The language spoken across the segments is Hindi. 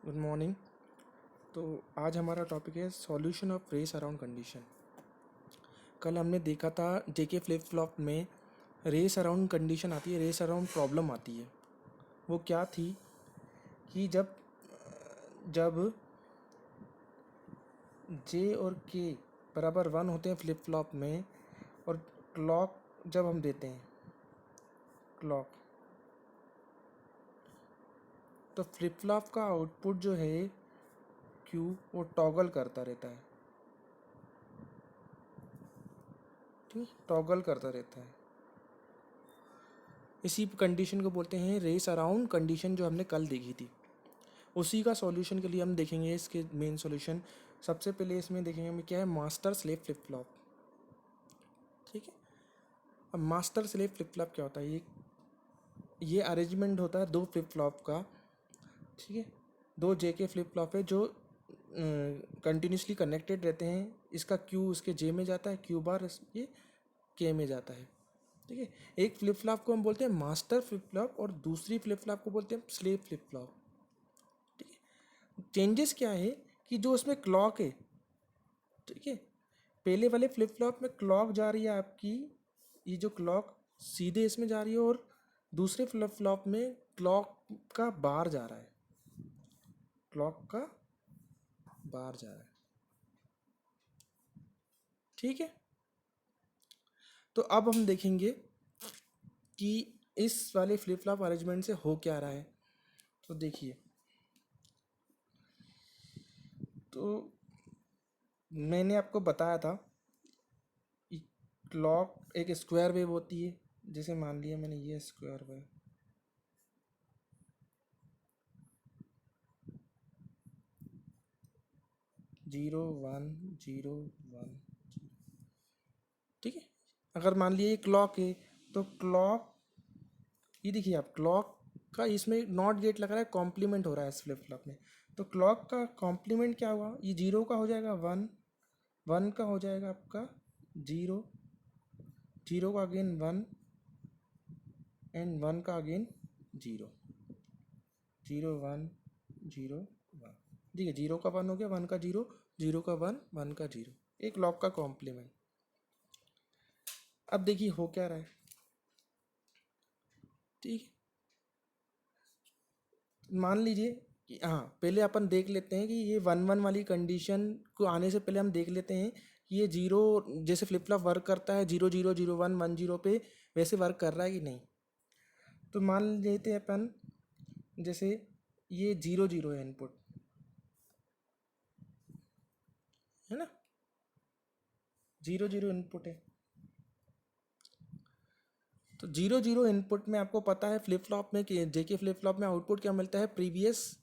Good morning. तो आज हमारा टॉपिक है solution of race around condition. कल हमने देखा था जेके फ्लिप फ्लॉप में रेस अराउंड कंडीशन आती है, रेस अराउंड प्रॉब्लम आती है। वो क्या थी कि जब जब जे और के बराबर 1 होते हैं फ्लिप फ्लॉप में, और क्लॉक जब हम देते हैं क्लॉक, तो फ्लिप फ्लॉप का आउटपुट जो है क्यू वो टॉगल करता रहता है। ठीक, टॉगल करता रहता है। इसी कंडीशन को बोलते हैं रेस अराउंड कंडीशन, जो हमने कल देखी थी। उसी का सॉल्यूशन के लिए हम देखेंगे इसके मेन सॉल्यूशन। सबसे पहले इसमें देखेंगे हमें क्या है, मास्टर स्लेव फ्लिप फ्लॉप। ठीक है, अब मास्टर स्लेव फ्लिप फ्लॉप क्या होता है? ये अरेंजमेंट होता है दो फ्लिप फ्लॉप का। ठीक है, दो जेके फ्लिप फ्लॉप है जो कंटिन्यूसली कनेक्टेड रहते हैं। इसका क्यू इसके जे में जाता है, क्यू बार ये के में जाता है। ठीक है, एक फ्लिप फ्लॉप को हम बोलते हैं मास्टर फ्लिप फ्लॉप और दूसरी फ्लिप फ्लॉप को बोलते हैं स्लेव फ्लिप फ्लॉप। ठीक है, चेंजेस क्या है कि जो उसमें क्लॉक है, ठीक है, पहले वाले फ्लिप फ्लॉप में क्लॉक जा रही है आपकी, ये जो क्लॉक सीधे इसमें जा रही है, और दूसरे फ्लिप फ्लॉप में क्लॉक का बार जा रहा है, क्लॉक का बार जा रहा है। ठीक है, तो अब हम देखेंगे कि इस वाले फ्लिप फ्लॉप अरेंजमेंट से हो क्या रहा है। तो देखिए, तो मैंने आपको बताया था कि क्लॉक एक स्क्वायर वेव होती है। जैसे मान लिया मैंने ये स्क्वायर वेव, 0 1 0 1। ठीक है, अगर मान लिया ये क्लॉक है, तो क्लॉक, ये देखिए आप, क्लॉक का इसमें नॉट गेट लग रहा है, कॉम्प्लीमेंट हो रहा है इस फ्लिप फ्लॉप में। तो क्लॉक का कॉम्प्लीमेंट क्या हुआ, ये 0 का हो जाएगा 1, 1 का हो जाएगा आपका 0, 0 का अगेन 1, एंड 1 का अगेन 0, 0 1 0 1। ठीक है, 0 का 1 हो गया, 1 का 0, 0 का 1, 1 का 0, एक लॉक का कॉम्प्लीमेंट। अब देखिए हो क्या रहा है। ठीक है, मान लीजिए कि हाँ, पहले अपन देख लेते हैं कि ये 1 1 वाली कंडीशन को आने से पहले हम देख लेते हैं कि ये 0 जैसे फ्लिप फ्लॉप वर्क करता है 0 0 0 1 1 0 पे, वैसे वर्क कर रहा है कि नहीं। तो मान लेते हैं अपन, जैसे ये 0 0 है इनपुट, है ना, 0 0 इनपुट है। तो 0 0 इनपुट में आपको पता है फ्लिप फ्लॉप में कि जेके फ्लिप फ्लॉप में आउटपुट क्या मिलता है, प्रीवियस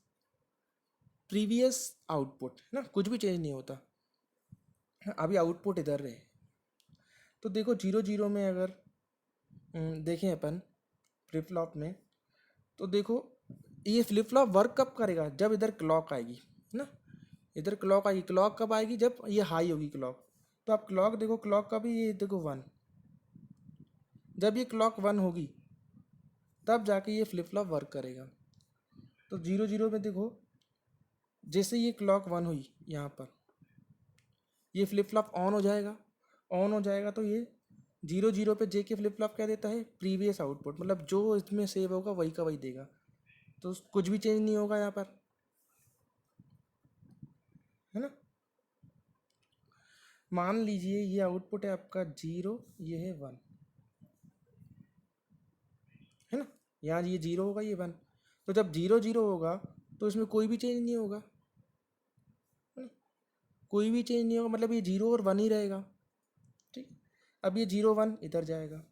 प्रीवियस आउटपुट, है ना, कुछ भी चेंज नहीं होता। अभी आउटपुट इधर है। तो देखो 0 0 में अगर देखें अपन फ्लिप फ्लॉप में, तो देखो ये फ्लिप फ्लॉप वर्क कब करेगा, जब इधर क्लॉक आएगी, है ना, इधर क्लॉक आएगी। क्लॉक कब आएगी, जब ये हाई होगी क्लॉक। तो आप क्लॉक देखो, क्लॉक का भी ये देखो 1, जब ये क्लॉक 1 होगी तब जाके ये फ्लिप फ्लॉप वर्क करेगा। तो 0 0 में देखो, जैसे ये क्लॉक 1 हुई यहाँ पर, ये फ्लिप फ्लॉप ऑन हो जाएगा। ऑन हो जाएगा तो ये 0 0 पे जे के फ्लिप फ्लॉप क्या देता है, प्रीवियस आउटपुट, मतलब जो इसमें सेव होगा वही का वही देगा। तो कुछ भी चेंज नहीं होगा यहाँ पर, है ना। मान लीजिए ये आउटपुट है आपका 0, ये है 1, है ना, यहाँ ये 0 होगा, ये 1। तो जब 0 0 होगा तो इसमें कोई भी चेंज नहीं होगा, है ना, कोई भी चेंज नहीं होगा, मतलब ये 0 और 1 ही रहेगा। ठीक, अब ये 0 1 इधर जाएगा।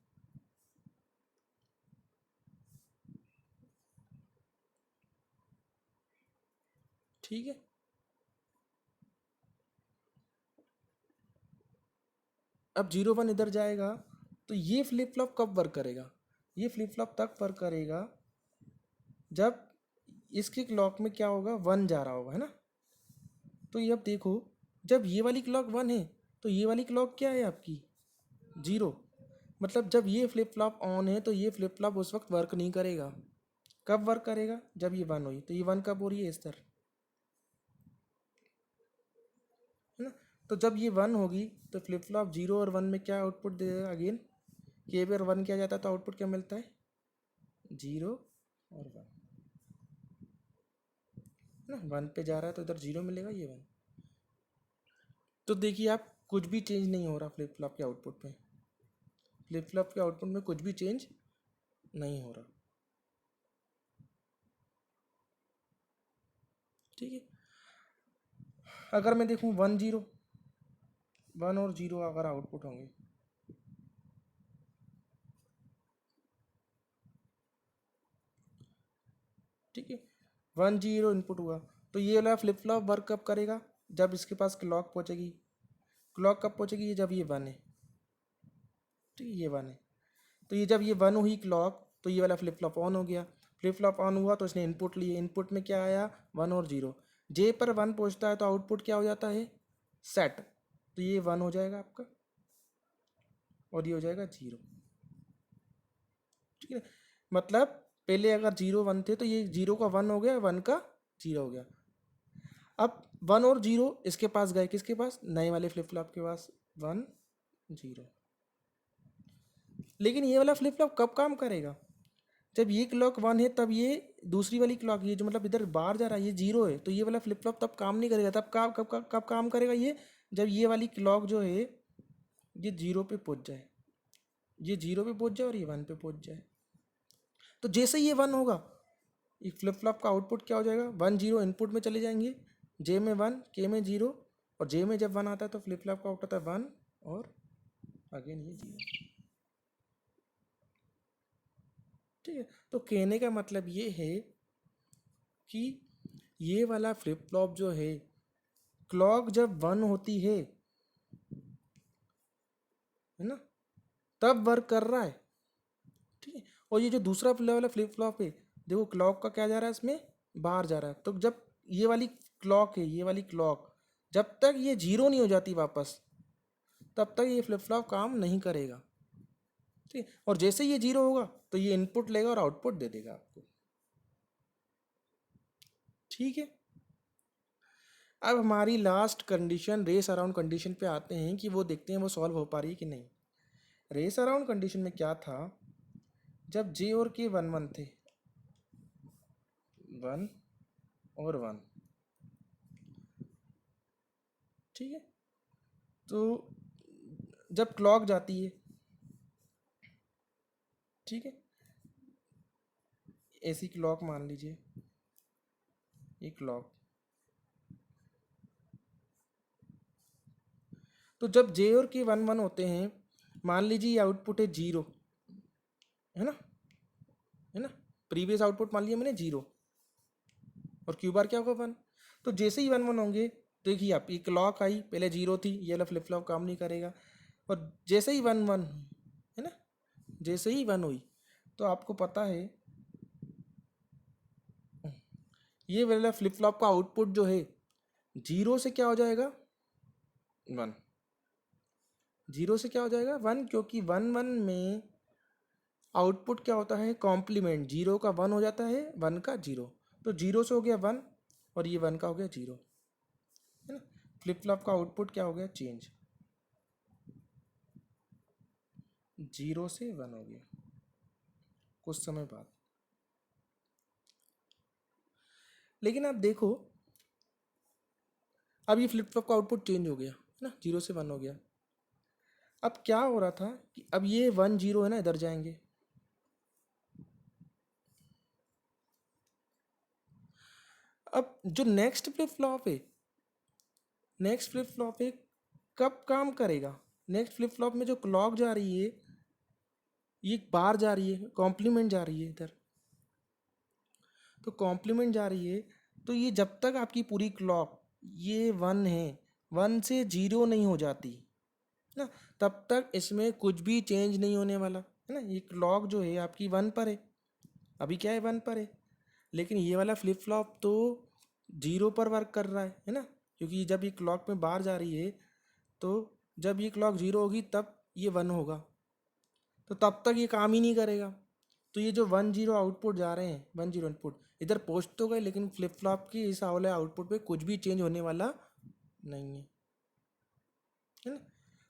ठीक है, अब 0 1 इधर जाएगा। तो ये फ्लिप फ्लॉप कब वर्क करेगा, ये फ्लिप फ्लॉप तक वर्क करेगा जब इसके क्लॉक में क्या होगा, 1 जा रहा होगा, है ना। तो ये अब देखो, जब ये वाली क्लॉक 1 है तो ये वाली क्लॉक क्या है आपकी, 0। मतलब जब ये फ्लिप फ्लॉप ऑन है तो ये फ्लिप फ्लॉप उस वक्त वर्क नहीं करेगा। कब वर्क करेगा, जब ये 1 हुई। तो ये 1 कब हो रही है, इस तरह, तो जब ये 1 होगी तो फ्लिप फ्लॉप 0 और 1 में क्या आउटपुट दे देगा अगेन, के बार 1 किया जाता है तो आउटपुट क्या मिलता है, 0 और 1 ना, 1 पे जा रहा है तो इधर 0 मिलेगा, ये 1। तो देखिए आप कुछ भी चेंज नहीं हो रहा फ्लिप फ्लॉप के आउटपुट में, फ्लिप फ्लॉप के आउटपुट में कुछ भी चेंज नहीं हो रहा। ठीक है, अगर मैं देखूँ 1 0, 1 और 0 अगर आउटपुट होंगे, ठीक है, 1 0 इनपुट हुआ तो ये वाला फ्लिप फ्लॉप वर्क कब करेगा, जब इसके पास क्लॉक पहुंचेगी। क्लॉक कब पहुंचेगी, ये जब ये 1 है, ठीक है, ये 1 है। तो ये जब ये 1 हुई क्लॉक तो ये वाला फ्लिप फ्लॉप ऑन हो गया। फ्लिप फ्लॉप ऑन हुआ तो इसने इनपुट लिए, इनपुट में क्या आया, 1 और 0। जे पर 1 पहुंचता है तो आउटपुट क्या हो जाता है, सेट। तो ये 1 हो जाएगा आपका और ये हो जाएगा 0। ठीक है, मतलब पहले अगर 0 1 थे तो ये 0 का 1 हो गया, 1 का 0 हो गया। अब 1 और 0 इसके पास गए, किसके पास, नए वाले फ्लिप फ्लॉप के पास, 1 0। लेकिन ये वाला फ्लिप फ्लॉप कब काम करेगा, जब ये क्लॉक 1 है तब ये दूसरी वाली क्लॉक, ये जो मतलब इधर बाहर जा रहा है ये 0 है, तो ये वाला फ्लिप फ्लॉप तब काम नहीं करेगा। तब कब काम करेगा ये, जब ये वाली क्लॉक जो है ये 0 पे पहुंच जाए, ये 0 पे पहुंच जाए और ये 1 पे पहुंच जाए। तो जैसे ही ये 1 होगा ये फ्लिप फ्लॉप का आउटपुट क्या हो जाएगा, 1 0 इनपुट में चले जाएंगे, जे में 1, के में 0, और जे में जब 1 आता है तो फ्लिप फ्लॉप का आउट होता है 1 और अगेन ये 0। ठीक है, तो कहने का मतलब ये है कि ये वाला फ्लिप फ्लॉप जो है क्लॉक जब 1 होती है ना, तब वर्क कर रहा है। ठीक है, और ये जो दूसरा वाला फ्लिप फ्लॉप है, देखो क्लॉक का क्या जा रहा है इसमें, बाहर जा रहा है। तो जब ये वाली क्लॉक है, ये वाली क्लॉक जब तक ये 0 नहीं हो जाती वापस, तब तक ये फ्लिप फ्लॉप काम नहीं करेगा। ठीक है, और जैसे ये 0 होगा तो ये इनपुट लेगा और आउटपुट दे देगा आपको। ठीक है, अब हमारी last condition race around condition पे आते हैं कि वो देखते हैं वो सॉल्व हो पा रही है कि नहीं। रेस अराउंड कंडीशन में क्या था, जब जे और के 1 1 थे, 1 और 1, ठीक है, तो जब क्लॉक जाती है, ठीक है, ऐसी क्लॉक मान लीजिए, ये क्लॉक, तो जब जे और के 1 1 होते हैं, मान लीजिए ये आउटपुट है 0, है ना, है ना, प्रीवियस आउटपुट मान लिया मैंने 0 और क्यू बार क्या होगा 1। तो जैसे ही 1 1 होंगे, देखिए आप ये क्लॉक आई, पहले 0 थी, ये वाला फ्लिप फ्लॉप काम नहीं करेगा, और जैसे ही 1 1 है ना, जैसे ही 1 हुई तो आपको पता है ये वाला फ्लिप फ्लॉप का आउटपुट जो है 0 से क्या हो जाएगा, 1। 0 से क्या हो जाएगा 1, क्योंकि 1 1 में आउटपुट क्या होता है, कॉम्प्लीमेंट, 0 का 1 हो जाता है, 1 का 0। तो 0 से हो गया 1 और ये 1 का हो गया 0, है ना। फ्लिप फ्लॉप का आउटपुट क्या हो गया, चेंज, 0 से 1 हो गया कुछ समय बाद। लेकिन आप देखो अब ये फ्लिप फ्लॉप का आउटपुट चेंज हो गया, है ना, 0 से 1 हो गया। अब क्या हो रहा था कि अब ये 1 0 है ना, इधर जाएंगे, अब जो नेक्स्ट फ्लिप फ्लॉप है, नेक्स्ट फ्लिप फ्लॉप है कब काम करेगा, नेक्स्ट फ्लिप फ्लॉप में जो क्लॉक जा रही है ये बाहर जा रही है, कॉम्प्लीमेंट जा रही है इधर, तो कॉम्प्लीमेंट जा रही है, तो ये जब तक आपकी पूरी क्लॉक ये 1 है, 1 से 0 नहीं हो जाती ना, तब तक इसमें कुछ भी चेंज नहीं होने वाला, है ना। ये क्लॉक जो है आपकी 1 पर है, अभी क्या है 1 पर है, लेकिन ये वाला फ्लिप फ्लॉप तो 0 पर वर्क कर रहा है ना, क्योंकि जब ये क्लॉक में बाहर जा रही है तो जब ये क्लॉक 0 होगी तब ये 1 होगा, तो तब तक ये काम ही नहीं करेगा। तो ये जो 1 0 आउटपुट जा रहे हैं, 1 0 इनपुट इधर पहुंच तो गए, लेकिन फ्लिप फ्लॉप की इस वाले आउटपुट पे कुछ भी चेंज होने वाला नहीं है। है ना।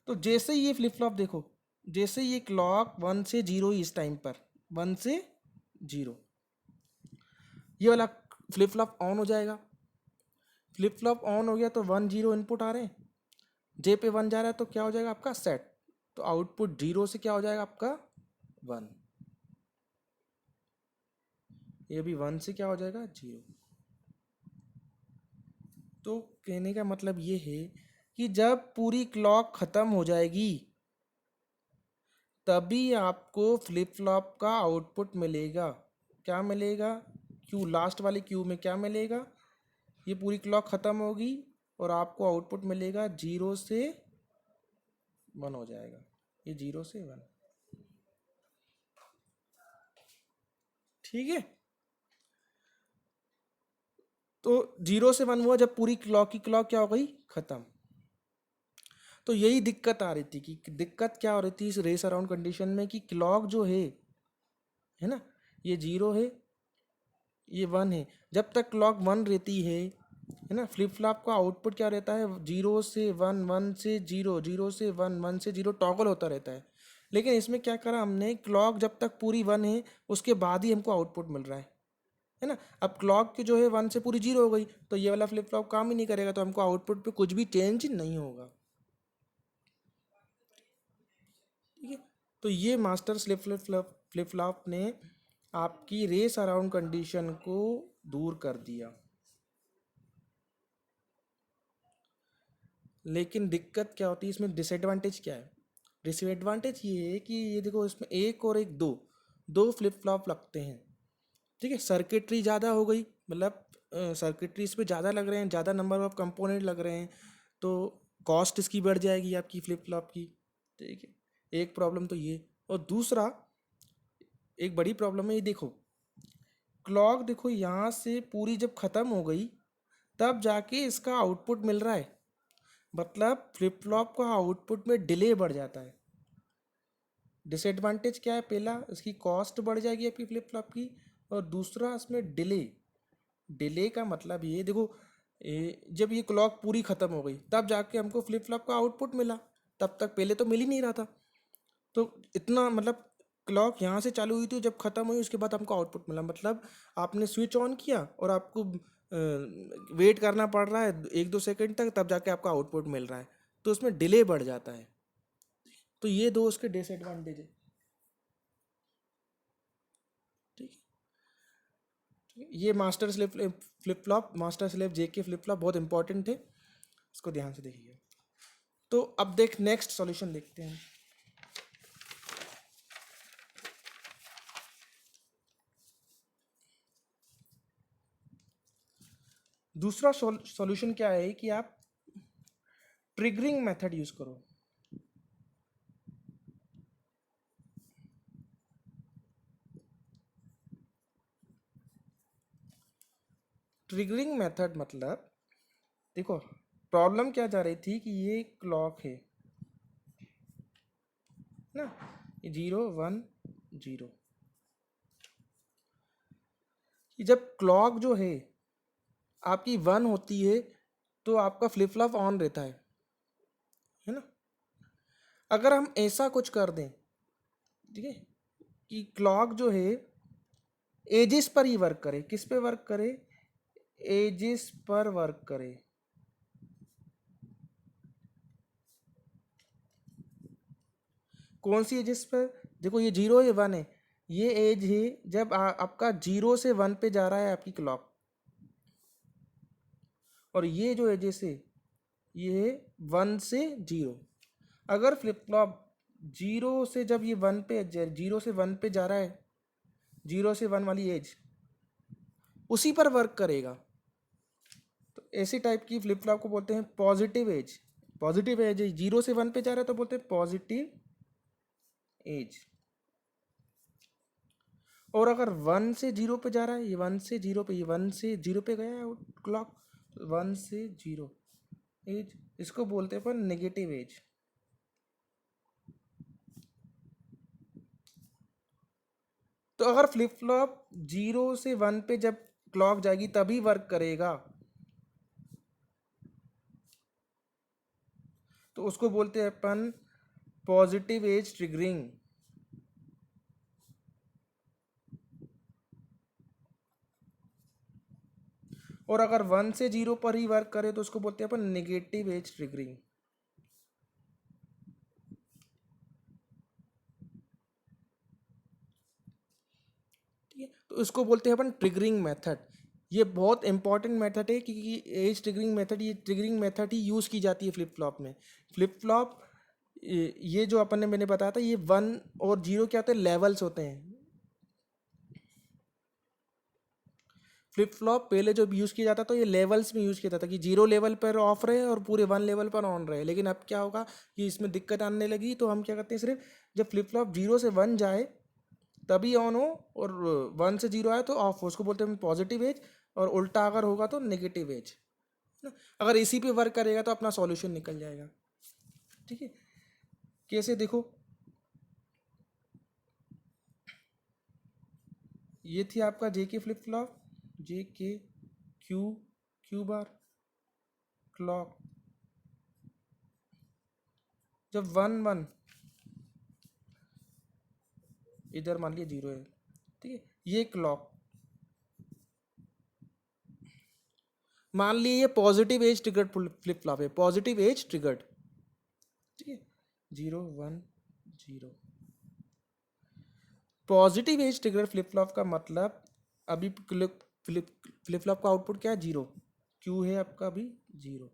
तो जैसे ही ये फ्लिप फ्लॉप देखो, जैसे ये क्लॉक 1 से 0 इस टाइम पर 1 से 0, ये वाला फ्लिप फ्लॉप ऑन हो जाएगा। फ्लिप फ्लॉप ऑन हो गया तो 1 0 इनपुट आ रहे हैं, जे पे 1 जा रहा है तो क्या हो जाएगा आपका सेट, तो आउटपुट 0 से क्या हो जाएगा आपका 1, ये भी 1 से क्या हो जाएगा 0। तो कहने का मतलब ये है कि जब पूरी क्लॉक ख़त्म हो जाएगी तभी आपको फ्लिप फ्लॉप का आउटपुट मिलेगा। क्या मिलेगा, क्यू, लास्ट वाले क्यू में क्या मिलेगा, ये पूरी क्लॉक ख़त्म होगी और आपको आउटपुट मिलेगा 0 से 1 हो जाएगा, ये 0 से 1। ठीक है, तो 0 से 1 हुआ जब पूरी क्लॉक की क्लॉक क्या हो गई ख़त्म। तो यही दिक्कत आ रही थी कि दिक्कत क्या हो रही थी इस रेस अराउंड कंडीशन में कि क्लॉक जो है ना, ये 0 है, ये 1 है। जब तक क्लॉक 1 रहती है ना, फ्लिप फ्लॉप का आउटपुट क्या रहता है 0 से 1, 1 से 0, 0 से 1, 1 से 0 टॉगल होता रहता है। लेकिन इसमें क्या करा हमने, क्लॉक जब तक पूरी 1 है उसके बाद ही हमको आउटपुट मिल रहा है ना। अब क्लॉक की जो है 1 से पूरी 0 हो गई तो ये वाला फ्लिप फ्लॉप काम ही नहीं करेगा, तो हमको आउटपुट पे कुछ भी चेंज नहीं होगा। ठीक है, तो ये मास्टर स्लेव फ्लिप फ्लॉप ने आपकी रेस अराउंड कंडीशन को दूर कर दिया। लेकिन दिक्कत क्या होती है इसमें, डिसएडवांटेज क्या है, डिसएडवांटेज ये है कि ये देखो इसमें एक और एक दो दो फ्लिप फ्लॉप लगते हैं। ठीक है, सर्किटरी ज़्यादा हो गई, मतलब सर्किटरी इस पे ज़्यादा लग रहे हैं, ज़्यादा नंबर ऑफ कंपोनेंट लग रहे हैं, तो कॉस्ट इसकी बढ़ जाएगी आपकी फ्लिप फ्लॉप की। ठीक है, एक प्रॉब्लम तो ये। और दूसरा एक बड़ी प्रॉब्लम है, ये देखो क्लॉक देखो यहाँ से पूरी जब ख़त्म हो गई तब जाके इसका आउटपुट मिल रहा है, मतलब फ्लिप फ्लॉप का आउटपुट में डिले बढ़ जाता है। डिसएडवांटेज क्या है, पहला इसकी कॉस्ट बढ़ जाएगी आपकी फ्लिप फ्लॉप की, और दूसरा इसमें डिले। डिले का मतलब ये देखो, जब ये क्लॉक पूरी ख़त्म हो गई तब जाके हमको फ्लिप फ्लॉप का आउटपुट मिला, तब तक पहले तो मिल ही नहीं रहा था। तो इतना मतलब क्लॉक यहाँ से चालू हुई थी, जब ख़त्म हुई उसके बाद हमको आउटपुट मिला, मतलब आपने स्विच ऑन किया और आपको वेट करना पड़ रहा है 1-2 सेकंड तक, तब जाके आपका आउटपुट मिल रहा है, तो उसमें डिले बढ़ जाता है। तो ये दो उसके डिसएडवांटेज है। ठीक है, ये master slave flip flop, master slave J K flip flop बहुत इंपॉर्टेंट है, इसको ध्यान से देखिए। तो अब देख नेक्स्ट सॉल्यूशन देखते हैं। दूसरा सॉल्यूशन क्या है कि आप ट्रिगरिंग मेथड यूज करो। ट्रिगरिंग मेथड मतलब देखो प्रॉब्लम क्या जा रही थी कि ये क्लॉक है ना, ये 0 1 0, जब क्लॉक जो है आपकी 1 होती है तो आपका फ्लिप फ्लॉप ऑन रहता है ना। अगर हम ऐसा कुछ कर दें, ठीक है, कि क्लॉक जो है एजिस पर ही वर्क करे, किस पे वर्क करे, एजिस पर वर्क करे। कौन सी एजिस पर, देखो ये 0 है 1 है, ये एज है जब आपका 0 से 1 पे जा रहा है आपकी क्लॉक, और ये जो एजिस है ये है 1 से 0। अगर फ्लिप फ्लॉप 0 से जब ये 1 पे 0 से 1 पे जा रहा है, 0 से 1 वाली एज उसी पर वर्क करेगा, तो ऐसी टाइप की फ्लिप फ्लॉप को बोलते हैं पॉजिटिव एज। पॉजिटिव एज 0 से 1 पे जा रहा है तो बोलते हैं पॉजिटिव एज। और अगर 1 से 0 पे जा रहा है, ये 1 से 0 पे, ये 1 से 0 पे गया है क्लॉक, 1 से 0 एज, इसको बोलते हैं अपन नेगेटिव एज। तो अगर फ्लिप फ्लॉप 0 से 1 पे जब क्लॉक जाएगी तभी वर्क करेगा, तो उसको बोलते हैं अपन पॉजिटिव एज ट्रिगरिंग। और अगर 1 से 0 पर ही वर्क करे तो उसको बोलते हैं अपन नेगेटिव एज ट्रिगरिंग। ठीक है, तो इसको बोलते हैं अपन ट्रिगरिंग मेथड। ये बहुत इंपॉर्टेंट मेथड है क्योंकि एज ट्रिगरिंग मेथड, ये ट्रिगरिंग मेथड ही यूज़ की जाती है फ्लिप फ्लॉप में। फ्लिप फ्लॉप, ये जो अपन ने मैंने बताया था, ये 1 और 0 क्या होते हैं, लेवल्स होते हैं। फ्लिप फ्लॉप पहले जब यूज़ किया जाता तो ये लेवल्स में यूज़ किया जाता कि 0 लेवल पर ऑफ रहे और पूरे 1 लेवल पर ऑन रहे। लेकिन अब क्या होगा कि इसमें दिक्कत आने लगी, तो हम क्या करते हैं, सिर्फ जब फ्लिप फ्लॉप 0 से 1 जाए तभी ऑन हो, और 1 से 0 आए तो ऑफ हो, उसको बोलते हैं पॉजिटिव एज। और उल्टा अगर होगा तो नेगेटिव एज। अगर इसी पे वर्क करेगा तो अपना सॉल्यूशन निकल जाएगा। ठीक है, कैसे देखो, ये थी आपका जे के फ्लिप फ्लॉप, जे के क्यू, क्यू बार, क्लॉक। जब 1 1 इधर मान लिया 0 है, ठीक है, ये क्लॉक, मान लीजिए ये positive edge triggered flip flop है, पॉजिटिव एज ट्रिगर्ड। ठीक है, 0 1 0 positive edge triggered flip flop का मतलब, अभी फ्लिप फ्लिप फ्लॉप का आउटपुट क्या है, 0, क्यू है आपका अभी 0।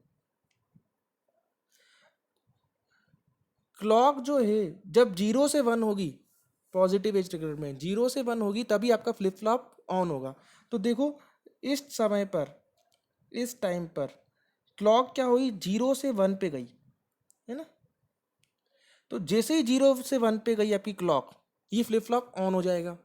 क्लॉक जो है जब 0 से 1 होगी, पॉजिटिव एज ट्रिगर में 0 से 1 होगी तभी आपका फ्लिप फ्लॉप ऑन होगा। तो देखो, इस समय पर, इस टाइम पर क्लॉक क्या हुई, 0 से 1 पे गई, है ना। तो जैसे ही 0 से 1 पे गई आपकी क्लॉक, ये फ्लिप फ्लॉप ऑन हो जाएगा।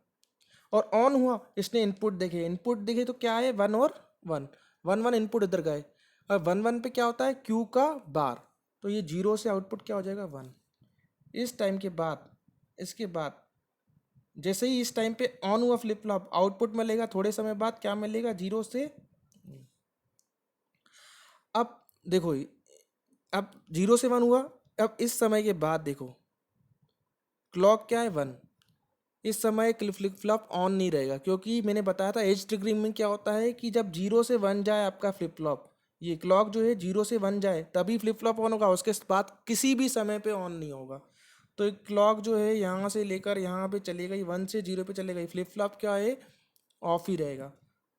और ऑन हुआ, इसने इनपुट देखे तो क्या है, 1 और 1, 1 1 इनपुट इधर गए। और 1 1 पे क्या होता है, क्यू का बार, तो ये 0 से आउटपुट क्या हो जाएगा, 1। इस टाइम के बाद, इसके बाद जैसे ही इस टाइम पे ऑन हुआ फ्लिप फ्लॉप, आउटपुट मिलेगा थोड़े समय बाद, क्या मिलेगा, 0 से। अब देखो, अब 0 से 1 हुआ, अब इस समय के बाद देखो, क्लॉक क्या है, 1। इस समय फ्लिप फ्लॉप ऑन नहीं रहेगा, क्योंकि मैंने बताया था एज ट्रिगरिंग में क्या होता है कि जब 0 से 1 जाए आपका फ्लिप फ्लॉप, ये क्लॉक जो है 0 से 1 जाए तभी फ्लिप फ्लॉप ऑन होगा, उसके बाद किसी भी समय पे ऑन नहीं होगा। तो एक क्लॉक जो है यहाँ से लेकर यहाँ पे चली गई, 1 से 0 पे चले गई, फ्लिप फ्लॉप क्या है, ऑफ ही रहेगा।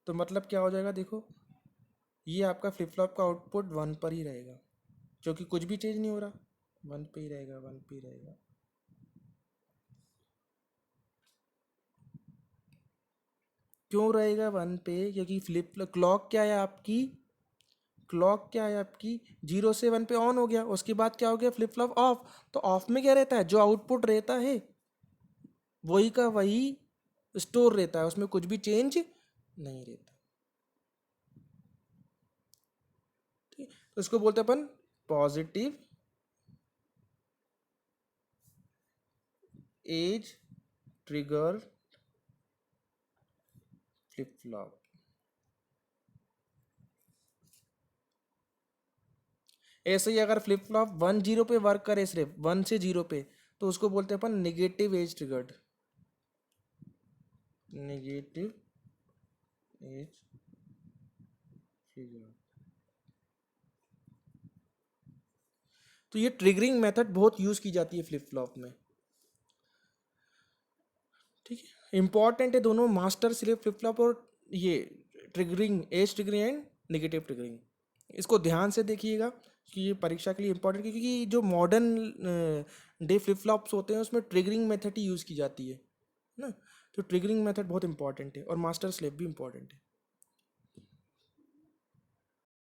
तो मतलब क्या हो जाएगा, देखो, ये आपका फ्लिप फ्लॉप का आउटपुट 1 पर ही रहेगा, क्योंकि कुछ भी चेंज नहीं हो रहा, 1 पे ही रहेगा, 1 पे ही रहेगा। क्यों रहेगा 1 पे, क्योंकि फ्लिप क्लॉक क्या है आपकी, क्लॉक क्या है आपकी, 0 से 1 पे ऑन हो गया, उसके बाद क्या हो गया, फ्लिप फ्लॉप ऑफ। तो ऑफ में क्या रहता है, जो आउटपुट रहता है वही का वही स्टोर रहता है, उसमें कुछ भी चेंज नहीं रहता। ठीक है, तो इसको बोलते हैं अपन positive edge trigger flip flop. ऐसे ही अगर फ्लिप फ्लॉप 1 0 पे वर्क करे, सिर्फ 1 से 0 पे, तो उसको बोलते हैं अपन negative edge triggered, negative edge trigger. तो ये ट्रिगरिंग मेथड बहुत यूज की जाती है फ्लिप फ्लॉप में। ठीक है, इंपॉर्टेंट है दोनों, मास्टर स्लेव फ्लिप फ्लॉप और ये triggering, edge triggering and negative triggering. इसको ध्यान से देखिएगा कि ये परीक्षा के लिए इंपॉर्टेंट, क्योंकि जो मॉडर्न डे फ्लिप फ्लॉप्स होते हैं उसमें ट्रिगरिंग मेथड ही यूज़ की जाती है ना। तो ट्रिगरिंग मेथड बहुत इंपॉर्टेंट है और मास्टर स्लेव भी इंपॉर्टेंट है।